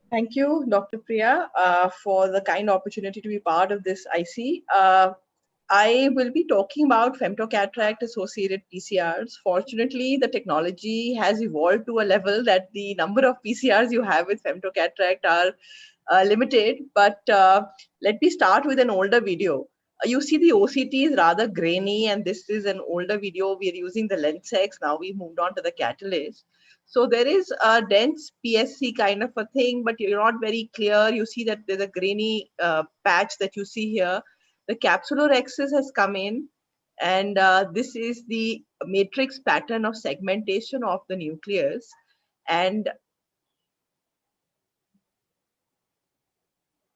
Thank you, Dr. Priya, for the kind opportunity to be part of this IC. I will be talking about femtocataract associated PCRs. Fortunately, the technology has evolved to a level that the number of PCRs you have with femtocataract are limited. But let me start with an older video. You see the OCT is rather grainy, and this is an older video. We are using the Lensex. Now we moved on to the Catalyst. So there is a dense PSC kind of a thing, but you're not very clear. You see that there's a grainy patch that you see here. The capsular axis has come in, and this is the matrix pattern of segmentation of the nucleus. And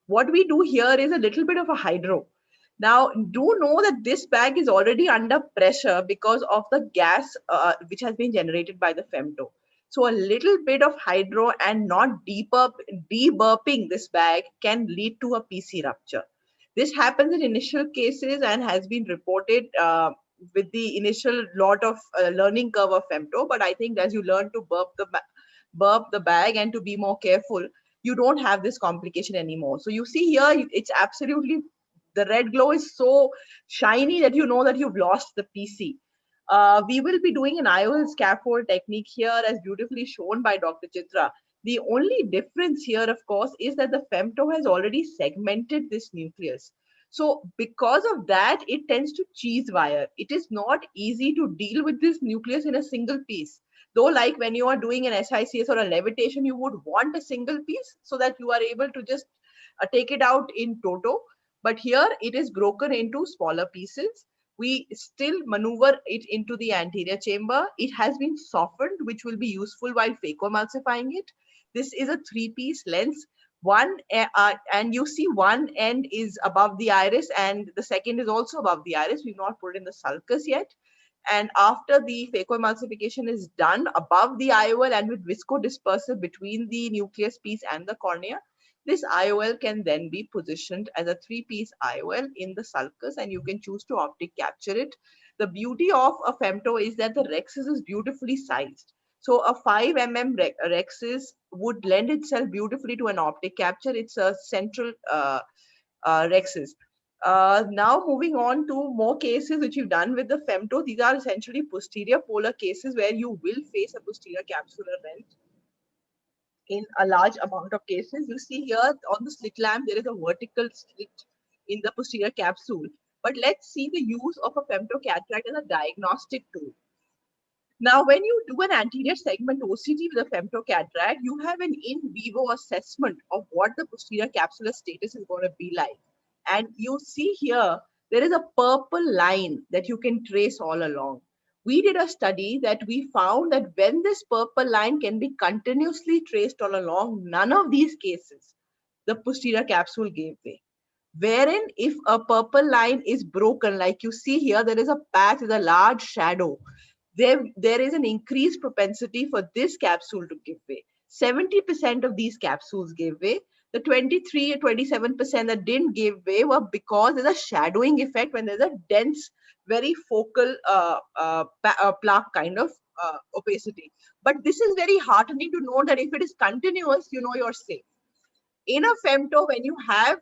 what we do here is a little bit of a hydro. Now, do know that this bag is already under pressure because of the gas which has been generated by the femto. So a little bit of hydro and not deburping this bag can lead to a PC rupture. This happens in initial cases and has been reported with the initial lot of learning curve of femto. But I think as you learn to burp the bag and to be more careful, you don't have this complication anymore. So you see here, it's absolutely, the red glow is so shiny that you know that you've lost the PC. We will be doing an IOL scaffold technique here as beautifully shown by Dr. Chitra. The only difference here, of course, is that the femto has already segmented this nucleus. So because of that, it tends to cheese wire. It is not easy to deal with this nucleus in a single piece. Though, like when you are doing an SICS or a levitation, you would want a single piece so that you are able to just take it out in toto. But here it is broken into smaller pieces. We still maneuver it into the anterior chamber. It has been softened, which will be useful while phacoemulsifying it. This is a three-piece lens. And you see one end is above the iris and the second is also above the iris. We've not put in the sulcus yet. And after the phacoemulsification is done above the IOL and with viscodispersal between the nucleus piece and the cornea, this IOL can then be positioned as a three-piece IOL in the sulcus, and you can choose to optic capture it. The beauty of a femto is that the rhexis is beautifully sized. So a 5 rhexis would lend itself beautifully to an optic capture. It's a central rhexis. Now moving on to more cases which you've done with the femto. These are essentially posterior polar cases where you will face a posterior capsular rent in a large amount of cases. You see here on the slit lamp, there is a vertical slit in the posterior capsule. But let's see the use of a femtocataract as a diagnostic tool. Now, when you do an anterior segment OCT with a femtocataract, you have an in vivo assessment of what the posterior capsular status is going to be like. And you see here, there is a purple line that you can trace all along. We did a study that we found that when this purple line can be continuously traced all along, none of these cases, the posterior capsule gave way. Wherein if a purple line is broken, like you see here, there is a patch with a large shadow. There is an increased propensity for this capsule to give way. 70% of these capsules gave way. The 23 or 27% that didn't give way were because there's a shadowing effect when there's a dense, very focal plaque kind of opacity. But this is very heartening to know that if it is continuous, you know you're safe. In a femto, when you have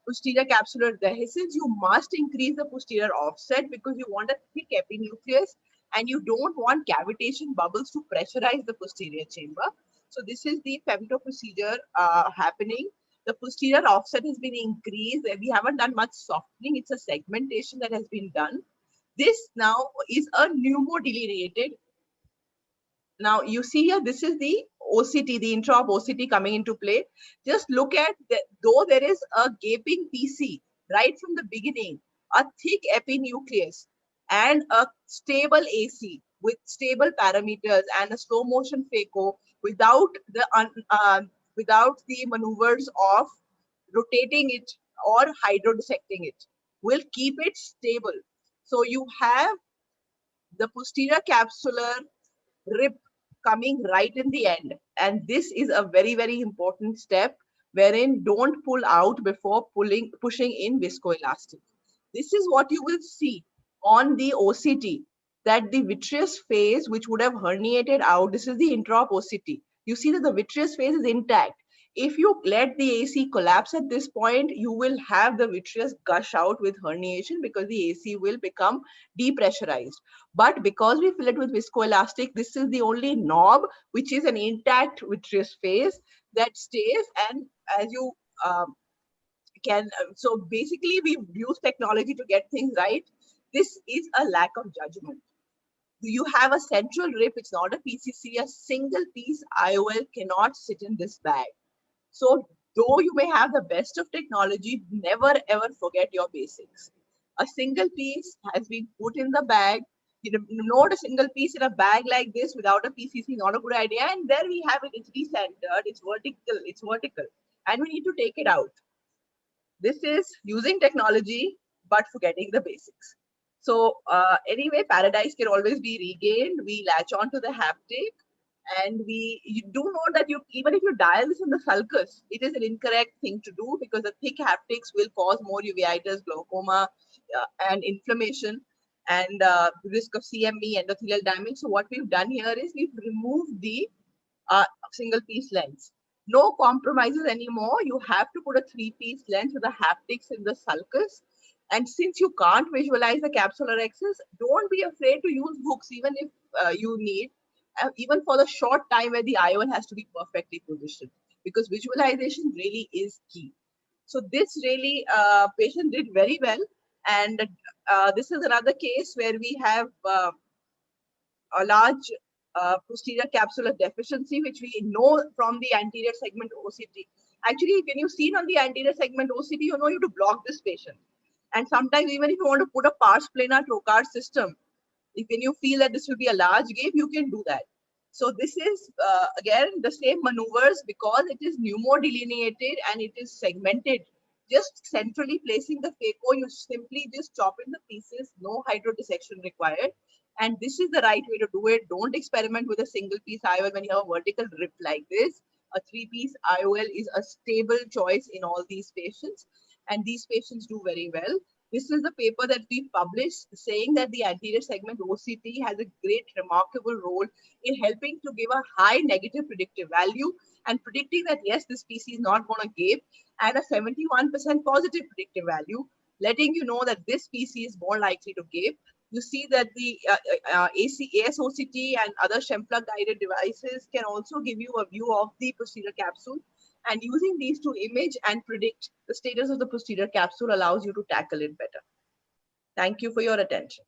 posterior capsular dehiscence, you must increase the posterior offset because you want a thick epinucleus and you don't want cavitation bubbles to pressurize the posterior chamber. So this is the femto procedure happening. The posterior offset has been increased. We haven't done much softening. It's a segmentation that has been done. This now is a pneumodilirated. Now you see here, this is the OCT, the intra-op OCT coming into play. Just look at, though there is a gaping PC right from the beginning, a thick epinucleus and a stable AC with stable parameters and a slow motion phaco without the maneuvers of rotating it or hydrodissecting it will keep it stable. So you have the posterior capsular rib coming right in the end. And this is a very, very important step wherein don't pull out before pushing in viscoelastic. This is what you will see on the OCT, that the vitreous phase, which would have herniated out, this is the intra-op OCT. You see that the vitreous phase is intact. If you let the AC collapse at this point, you will have the vitreous gush out with herniation because the AC will become depressurized. But because we fill it with viscoelastic, this is the only knob which is an intact vitreous phase that stays. And as you so basically we use technology to get things right. This is a lack of judgment. You have a central rip, it's not a PCC, a single piece IOL cannot sit in this bag. So though you may have the best of technology, never ever forget your basics. A single piece has been put in the bag. You know, not a single piece in a bag like this without a PCC, not a good idea. And there we have it, it's decentered, it's vertical, and we need to take it out. This is using technology, but forgetting the basics. So anyway, paradise can always be regained. We latch on to the haptic, and you do know that even if you dial this in the sulcus, it is an incorrect thing to do because the thick haptics will cause more uveitis, glaucoma, and inflammation, and risk of CME, endothelial damage. So what we've done here is we've removed the single piece lens. No compromises anymore. You have to put a 3-piece lens with the haptics in the sulcus. And since you can't visualize the capsular rhexis, don't be afraid to use hooks, even if you need, even for the short time where the IOL has to be perfectly positioned, because visualization really is key. So this really patient did very well. And this is another case where we have a large posterior capsular deficiency, which we know from the anterior segment OCT. Actually, when you've seen on the anterior segment OCT, you know you to block this patient. And sometimes even if you want to put a pars plana trocar system, when you feel that this will be a large gap, you can do that. So this is, again, the same maneuvers because it is pneumo-delineated and it is segmented. Just centrally placing the phaco, you simply just chop in the pieces, no hydrodissection required. And this is the right way to do it. Don't experiment with a single piece IOL when you have a vertical rip like this. A 3-piece IOL is a stable choice in all these patients. And these patients do very well. This is the paper that we published saying that the anterior segment OCT has a great, remarkable role in helping to give a high negative predictive value and predicting that, yes, this PC is not going to gape, and a 71% positive predictive value, letting you know that this PC is more likely to gape. You see that the ASOCT and other Schempflug guided devices can also give you a view of the posterior capsule. And using these to image and predict the status of the posterior capsule allows you to tackle it better. Thank you for your attention.